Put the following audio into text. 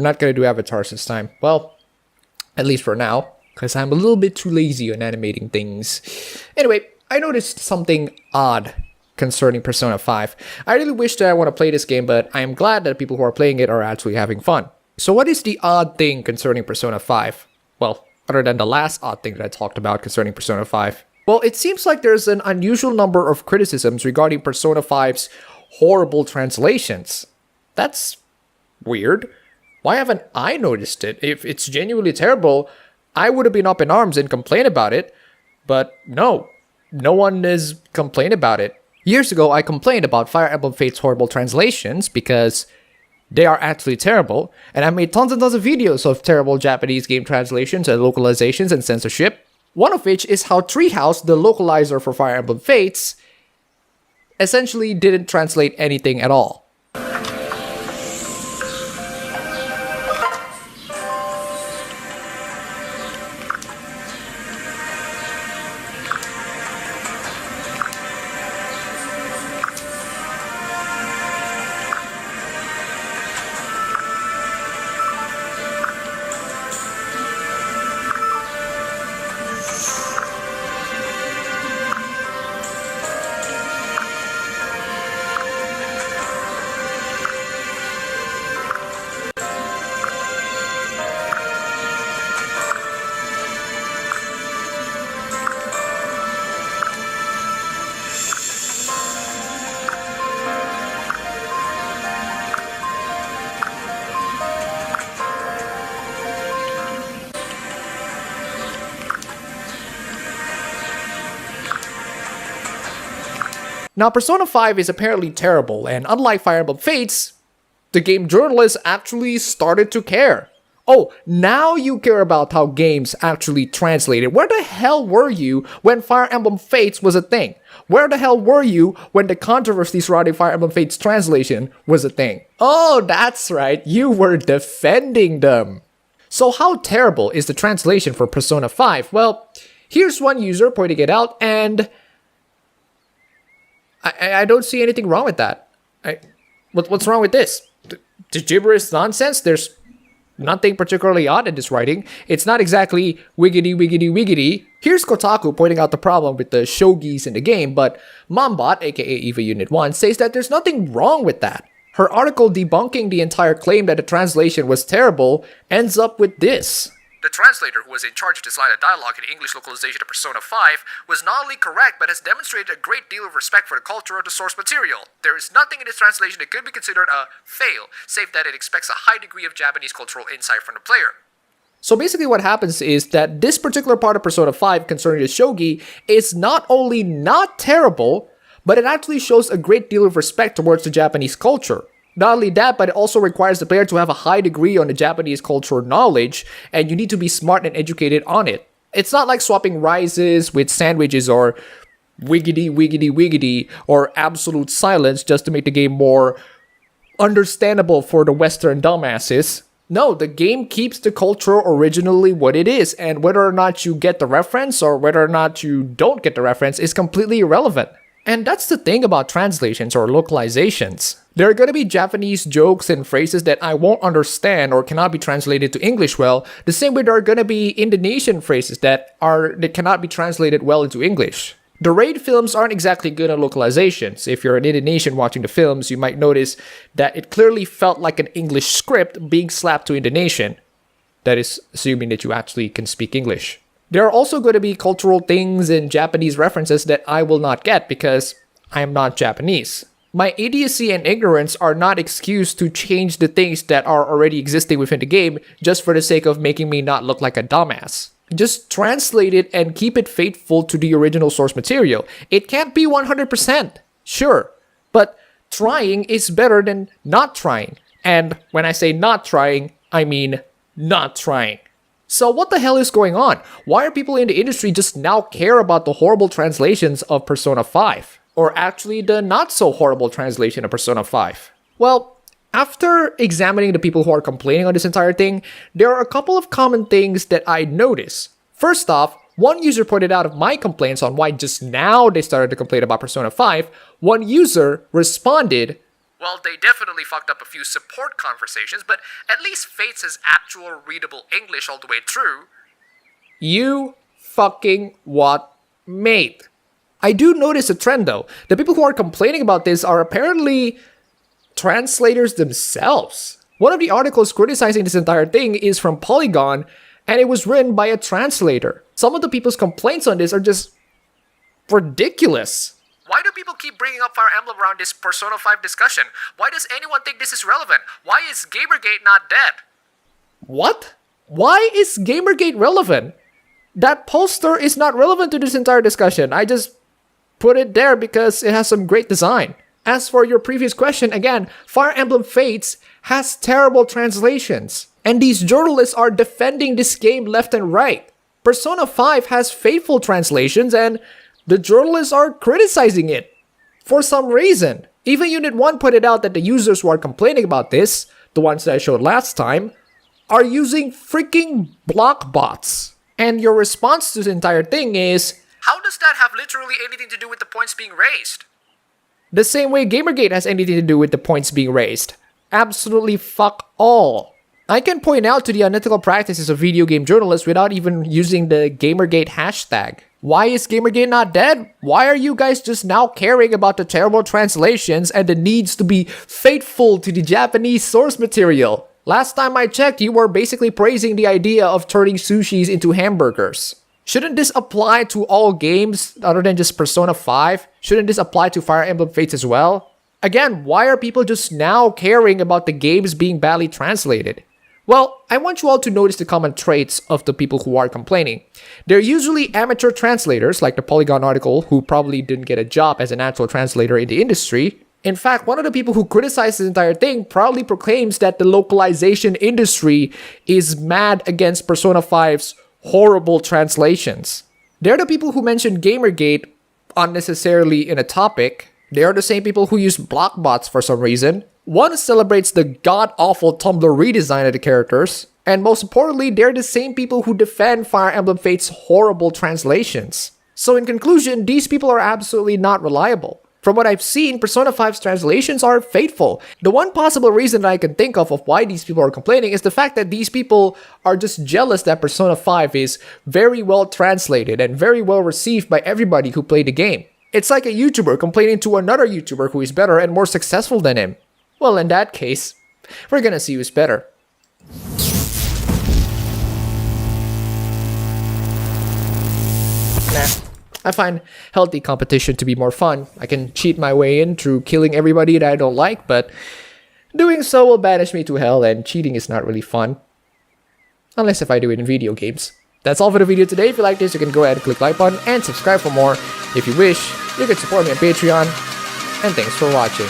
I'm not gonna do avatars this time. Well, at least for now, because I'm a little bit too lazy on animating things. Anyway, I noticed something odd concerning Persona 5. I really wish that I want to play this game, but I am glad that people who are playing it are actually having fun. So what is the odd thing concerning Persona 5? Well, other than the last odd thing that I talked about concerning Persona 5. Well, it seems like there's an unusual number of criticisms regarding Persona 5's horrible translations. That's weird. Why haven't I noticed it? If it's genuinely terrible, I would have been up in arms and complained about it. But no one has complained about it. Years ago, I complained about Fire Emblem Fate's horrible translations because they are actually terrible, and I made tons and tons of videos of terrible Japanese game translations and localizations and censorship. One of which is how Treehouse, the localizer for Fire Emblem Fates, essentially didn't translate anything at all. Now, Persona 5 is apparently terrible, and unlike Fire Emblem Fates, the game journalists actually started to care. Oh, now you care about how games actually translated. Where the hell were you when Fire Emblem Fates was a thing? Where the hell were you when the controversy surrounding Fire Emblem Fates translation was a thing? Oh, that's right, you were defending them. So how terrible is the translation for Persona 5? Well, here's one user pointing it out, and I don't see anything wrong with that. What's wrong with this? The gibberish nonsense? There's nothing particularly odd in this writing. It's not exactly wiggity wiggity wiggity. Here's Kotaku pointing out the problem with the shogis in the game, but Mombot, aka EVA Unit 1, says that there's nothing wrong with that. Her article debunking the entire claim that the translation was terrible ends up with this. The translator, who was in charge of design and dialogue in the English localization of Persona 5, was not only correct but has demonstrated a great deal of respect for the culture of the source material. There is nothing in this translation that could be considered a fail, save that it expects a high degree of Japanese cultural insight from the player. So basically what happens is that this particular part of Persona 5 concerning the shogi is not only not terrible, but it actually shows a great deal of respect towards the Japanese culture. Not only that, but it also requires the player to have a high degree on the Japanese cultural knowledge, and you need to be smart and educated on it. It's not like swapping rices with sandwiches or wiggity wiggity wiggity or absolute silence just to make the game more understandable for the Western dumbasses. No, the game keeps the culture originally what it is, and whether or not you get the reference or whether or not you don't get the reference is completely irrelevant. And that's the thing about translations or localizations. There are going to be Japanese jokes and phrases that I won't understand or cannot be translated to English well, the same way there are going to be Indonesian phrases that cannot be translated well into English. The Raid films aren't exactly good at localizations. If you're an Indonesian watching the films, you might notice that it clearly felt like an English script being slapped to Indonesian. That is, assuming that you actually can speak English. There are also going to be cultural things and Japanese references that I will not get because I am not Japanese. My idiocy and ignorance are not excuse to change the things that are already existing within the game just for the sake of making me not look like a dumbass. Just translate it and keep it faithful to the original source material. It can't be 100%, sure, but trying is better than not trying. And when I say not trying, I mean not trying. So what the hell is going on? Why are people in the industry just now care about the horrible translations of Persona 5? Or actually the not so horrible translation of Persona 5? Well, after examining the people who are complaining on this entire thing, there are a couple of common things that I notice. First off, one user pointed out of my complaints on why just now they started to complain about Persona 5. One user responded Well, they definitely fucked up a few support conversations, but at least Fates has actual readable English all the way through. You fucking what, mate? I do notice a trend though. The people who are complaining about this are apparently translators themselves. One of the articles criticizing this entire thing is from Polygon, and it was written by a translator. Some of the people's complaints on this are just ridiculous. Why do people keep bringing up Fire Emblem around this Persona 5 discussion? Why does anyone think this is relevant? Why is Gamergate not dead? What? Why is Gamergate relevant? That poster is not relevant to this entire discussion. I just put it there because it has some great design. As for your previous question, again, Fire Emblem Fates has terrible translations. And these journalists are defending this game left and right. Persona 5 has faithful translations and the journalists are criticizing it. For some reason. Even Unit 1 pointed out that the users who are complaining about this, the ones that I showed last time, are using freaking block bots. And your response to the entire thing is, how does that have literally anything to do with the points being raised? The same way Gamergate has anything to do with the points being raised. Absolutely fuck all. I can point out to the unethical practices of video game journalists without even using the Gamergate hashtag. Why is Gamergate not dead? Why are you guys just now caring about the terrible translations and the needs to be faithful to the Japanese source material? Last time I checked, you were basically praising the idea of turning sushis into hamburgers. Shouldn't this apply to all games other than just Persona 5? Shouldn't this apply to Fire Emblem Fates as well? Again, why are people just now caring about the games being badly translated? Well, I want you all to notice the common traits of the people who are complaining. They're usually amateur translators, like the Polygon article, who probably didn't get a job as an actual translator in the industry. In fact, one of the people who criticized this entire thing proudly proclaims that the localization industry is mad against Persona 5's horrible translations. They're the people who mentioned Gamergate unnecessarily in a topic. They are the same people who use block bots for some reason. One celebrates the god-awful Tumblr redesign of the characters, and most importantly, they're the same people who defend Fire Emblem Fate's horrible translations. So in conclusion, these people are absolutely not reliable. From what I've seen, Persona 5's translations are faithful. The one possible reason that I can think of why these people are complaining is the fact that these people are just jealous that Persona 5 is very well translated and very well received by everybody who played the game. It's like a YouTuber complaining to another YouTuber who is better and more successful than him. Well, in that case, we're gonna see who's better. Nah. I find healthy competition to be more fun. I can cheat my way in through killing everybody that I don't like, but doing so will banish me to hell, and cheating is not really fun. Unless if I do it in video games. That's all for the video today. If you like this, you can go ahead and click the like button and subscribe for more. If you wish, you can support me on Patreon. And thanks for watching.